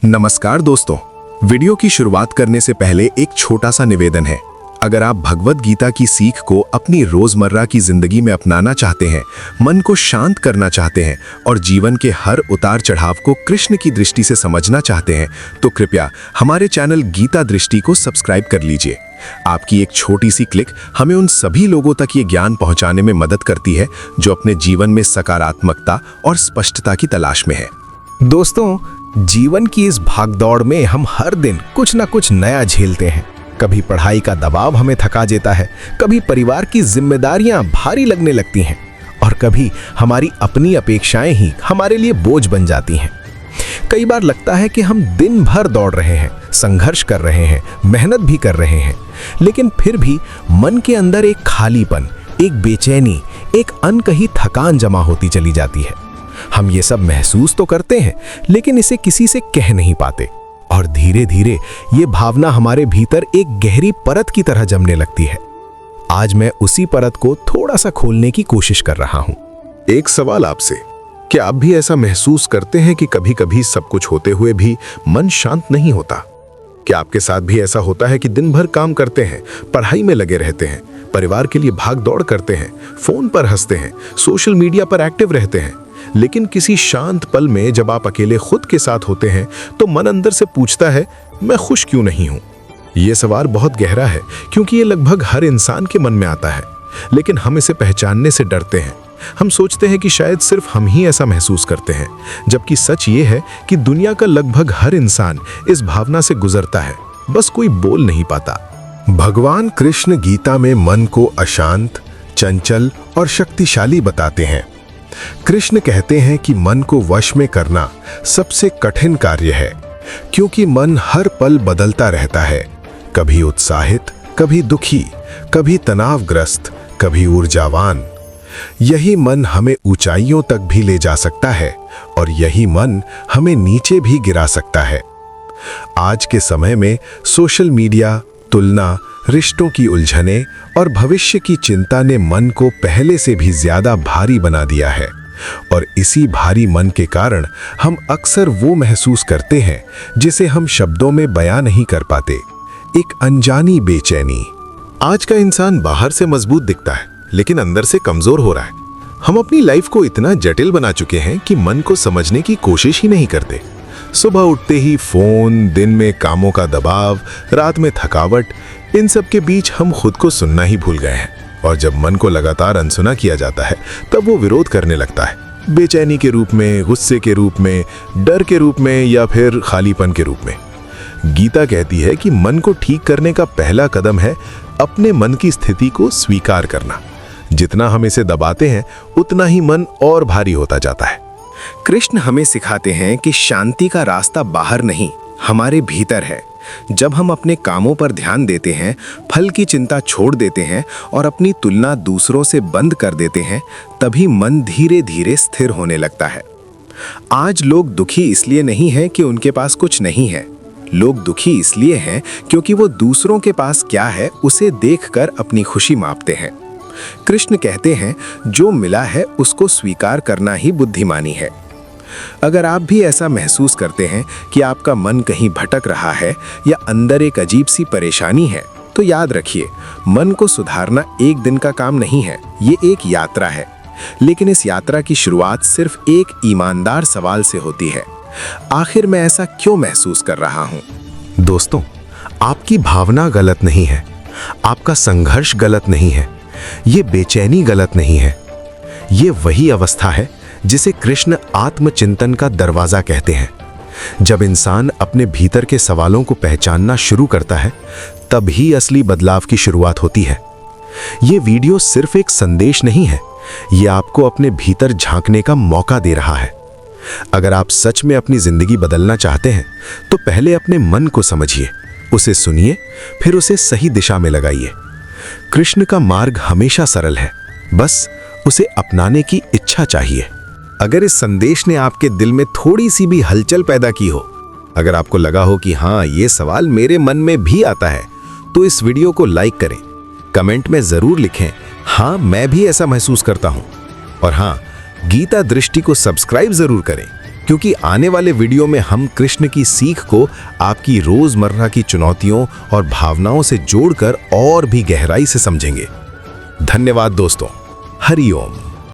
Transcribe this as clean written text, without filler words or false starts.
नमस्कार दोस्तों, वीडियो की शुरुआत करने से पहले एक छोटा सा निवेदन है। अगर आप भगवद गीता की सीख को अपनी रोजमर्रा की जिंदगी में अपनाना चाहते हैं, मन को शांत करना चाहते हैं और जीवन के हर उतार चढ़ाव को कृष्ण की दृष्टि से समझना चाहते हैं, तो कृपया हमारे चैनल गीता दृष्टि को सब्सक्राइब कर लीजिए। आपकी एक छोटी सी क्लिक हमें उन सभी लोगों तक ये ज्ञान पहुंचाने में मदद करती है जो अपने जीवन में सकारात्मकता और स्पष्टता की तलाश में है। दोस्तों, जीवन की इस भागदौड़ में हम हर दिन कुछ ना कुछ नया झेलते हैं। कभी पढ़ाई का दबाव हमें थका देता है, कभी परिवार की जिम्मेदारियां भारी लगने लगती हैं और कभी हमारी अपनी अपेक्षाएं ही हमारे लिए बोझ बन जाती हैं। कई बार लगता है कि हम दिन भर दौड़ रहे हैं, संघर्ष कर रहे हैं, मेहनत भी कर रहे हैं, लेकिन फिर भी मन के अंदर एक खालीपन, एक बेचैनी, एक अनकही थकान जमा होती चली जाती है। हम ये सब महसूस तो करते हैं, लेकिन इसे किसी से कह नहीं पाते और धीरे धीरे ये भावना हमारे भीतर एक गहरी परत की तरह जमने लगती है। आज मैं उसी परत को थोड़ा सा खोलने की कोशिश कर रहा हूं। एक सवाल आपसे, क्या आप भी ऐसा महसूस करते हैं कि कभी-कभी सब कुछ होते हुए भी मन शांत नहीं होता? क्या आपके साथ भी ऐसा होता है कि दिन भर काम करते हैं, पढ़ाई में लगे रहते हैं, परिवार के लिए भाग दौड़ करते हैं, फोन पर हंसते हैं, सोशल मीडिया पर एक्टिव रहते हैं, लेकिन किसी शांत पल में जब आप अकेले खुद के साथ होते हैं तो मन अंदर से पूछता है, मैं खुश क्यों नहीं हूं? ये सवाल बहुत गहरा है क्योंकि ये लगभग हर इंसान के मन में आता है, लेकिन हम इसे पहचानने से डरते हैं। हम सोचते हैं कि शायद सिर्फ हम ही ऐसा महसूस करते हैं, जबकि सच ये है कि दुनिया का लगभग हर इंसान इस भावना से गुजरता है, बस कोई बोल नहीं पाता। भगवान कृष्ण गीता में मन को अशांत, चंचल और शक्तिशाली बताते हैं। कृष्ण कहते हैं कि मन को वश में करना सबसे कठिन कार्य है, क्योंकि मन हर पल बदलता रहता है, कभी उत्साहित, कभी दुखी, कभी तनावग्रस्त, कभी ऊर्जावान। यही मन हमें ऊंचाइयों तक भी ले जा सकता है और यही मन हमें नीचे भी गिरा सकता है। आज के समय में सोशल मीडिया, तुलना, रिश्तों की उलझने और भविष्य की चिंता ने मन को पहले से भी ज्यादा भारी बना दिया है और इसी भारी मन के कारण हम अक्सर वो महसूस करते हैं जिसे हम शब्दों में बयां नहीं कर पाते, एक अनजानी बेचैनी। आज का इंसान बाहर से मजबूत दिखता है लेकिन अंदर से कमजोर हो रहा है। हम अपनी लाइफ को इतना जटिल बना चुके हैं कि मन को समझने की कोशिश ही नहीं करते। सुबह उठते ही फोन, दिन में कामों का दबाव, रात में थकावट, इन सब के बीच हम खुद को सुनना ही भूल गए हैं और जब मन को लगातार अनसुना किया जाता है तब वो विरोध करने लगता है, बेचैनी के रूप में, गुस्से के रूप में, डर के रूप में या फिर खालीपन के रूप में। गीता कहती है कि मन को ठीक करने का पहला कदम है अपने मन की स्थिति को स्वीकार करना। जितना हम इसे दबाते हैं उतना ही मन और भारी होता जाता है। कृष्ण हमें सिखाते हैं कि शांति का रास्ता बाहर नहीं, हमारे भीतर है। जब हम अपने कामों पर ध्यान देते हैं, फल की चिंता छोड़ देते हैं और अपनी तुलना दूसरों से बंद कर देते हैं, तभी मन धीरे धीरे स्थिर होने लगता है। आज लोग दुखी इसलिए नहीं हैं कि उनके पास कुछ नहीं है, लोग दुखी इसलिए हैं क्योंकि वो दूसरों के पास क्या है उसे देखकर अपनी खुशी मापते हैं। कृष्ण कहते हैं, जो मिला है उसको स्वीकार करना ही बुद्धिमानी है। अगर आप भी ऐसा महसूस करते हैं कि आपका मन कहीं भटक रहा है या अंदर एक अजीब सी परेशानी है, तो याद रखिए, मन को सुधारना एक दिन का काम नहीं है, ये एक यात्रा है। लेकिन इस यात्रा की शुरुआत सिर्फ एक ईमानदार सवाल से होती है, आखिर मैं ऐसा क्यों महसूस कर रहा हूं? दोस्तों, आपकी भावना गलत नहीं है, आपका संघर्ष गलत नहीं है, ये बेचैनी गलत नहीं है। ये वही अवस्था है जिसे कृष्ण आत्मचिंतन का दरवाजा कहते हैं। जब इंसान अपने भीतर के सवालों को पहचानना शुरू करता है, तभी असली बदलाव की शुरुआत होती है। ये वीडियो सिर्फ एक संदेश नहीं है, ये आपको अपने भीतर झांकने का मौका दे रहा है। अगर आप सच में अपनी जिंदगी बदलना चाहते हैं, तो पहले अपने मन को समझिए, उसे सुनिए, फिर उसे सही दिशा में लगाइए। कृष्ण का मार्ग हमेशा सरल है, बस उसे अपनाने की इच्छा चाहिए। अगर इस संदेश ने आपके दिल में थोड़ी सी भी हलचल पैदा की हो, अगर आपको लगा हो कि हाँ, ये सवाल मेरे मन में भी आता है, तो इस वीडियो को लाइक करें, कमेंट में जरूर लिखें, हाँ मैं भी ऐसा महसूस करता हूं। और हाँ, गीता दृष्टि को सब्सक्राइब जरूर करें, क्योंकि आने वाले वीडियो में हम कृष्ण की सीख को आपकी रोजमर्रा की चुनौतियों और भावनाओं से जोड़कर और भी गहराई से समझेंगे। धन्यवाद दोस्तों। हरि ओम।